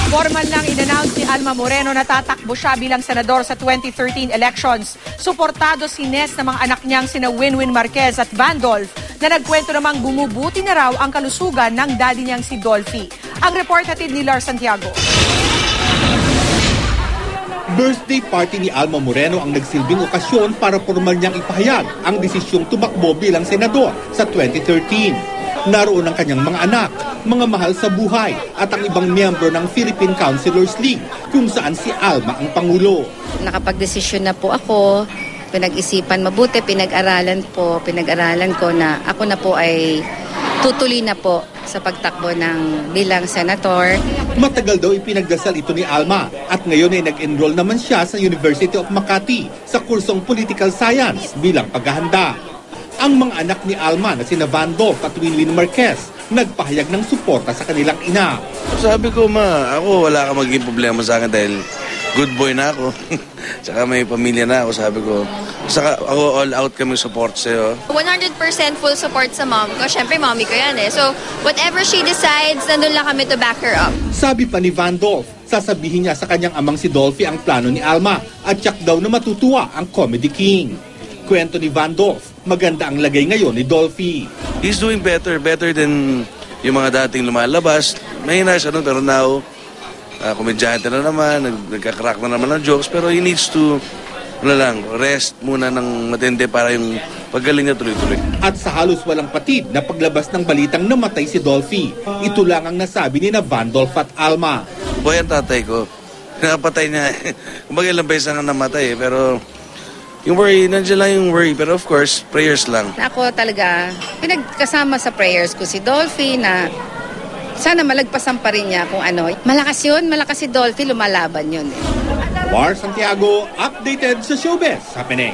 Formal nang in-announce ni Alma Moreno na tatakbo siya bilang senador sa 2013 elections. Suportado si Nes ng mga anak niyang sina Winwin Marquez at Vandolph na nagkwento namang bumubuti na raw ang kalusugan ng daddy niyang si Dolphy. Ang report hatid ni Lar Santiago. Birthday party ni Alma Moreno ang nagsilbing okasyon para formal niyang ipahayag ang desisyong tumakbo bilang senador sa 2013. Naroon ang kanyang mga anak, mga mahal sa buhay at ang ibang miyembro ng Philippine Councilors League kung saan si Alma ang pangulo. Nakapagdesisyon na po ako, pinag-isipan mabuti, pinag-aralan ko na ako na po ay tutuloy na po sa pagtakbo ng bilang senator. Matagal daw ipinagdasal ito ni Alma at ngayon ay nag-enroll naman siya sa University of Makati sa kursong Political Science bilang paghahanda. Ang mga anak ni Alma na sina Vandolph at Winwin Marquez nagpahayag ng suporta sa kanilang ina. Sabi ko, ma, ako wala ka maging problema sa akin dahil good boy na ako. Tsaka may pamilya na ako, sabi ko. Saka ako all out kami support sa'yo. 100% full support sa mom ko. Siyempre, mommy ko yan eh. So, whatever she decides, nandun lang kami to back her up. Sabi pa ni Vandolph, sasabihin niya sa kanyang amang si Dolphy ang plano ni Alma at tiyak daw na matutuwa ang Comedy King. Kwento ni Vandolph, maganda ang lagay ngayon ni Dolphy. He's doing better than yung mga dating lumalabas. Mahina siya nun, pero now, komedyante na naman, nagkakrak na naman ng jokes, pero he needs to rest muna ng matindi para yung paggaling niya tuloy-tuloy. At sa halos walang patid na paglabas ng balitang namatay si Dolphy, ito lang ang nasabi ni na Vandolph at Alma. Boy ang tatay ko, napatay niya. Kumbaga ilang beses nga namatay pero yung worry, nandiyan lang yung worry. Pero of course, prayers lang. Ako talaga, pinagkasama sa prayers ko si Dolphy na sana malagpasan pa rin niya kung ano. Malakas si Dolphy, lumalaban yun. Lar Santiago, updated sa showbiz happening.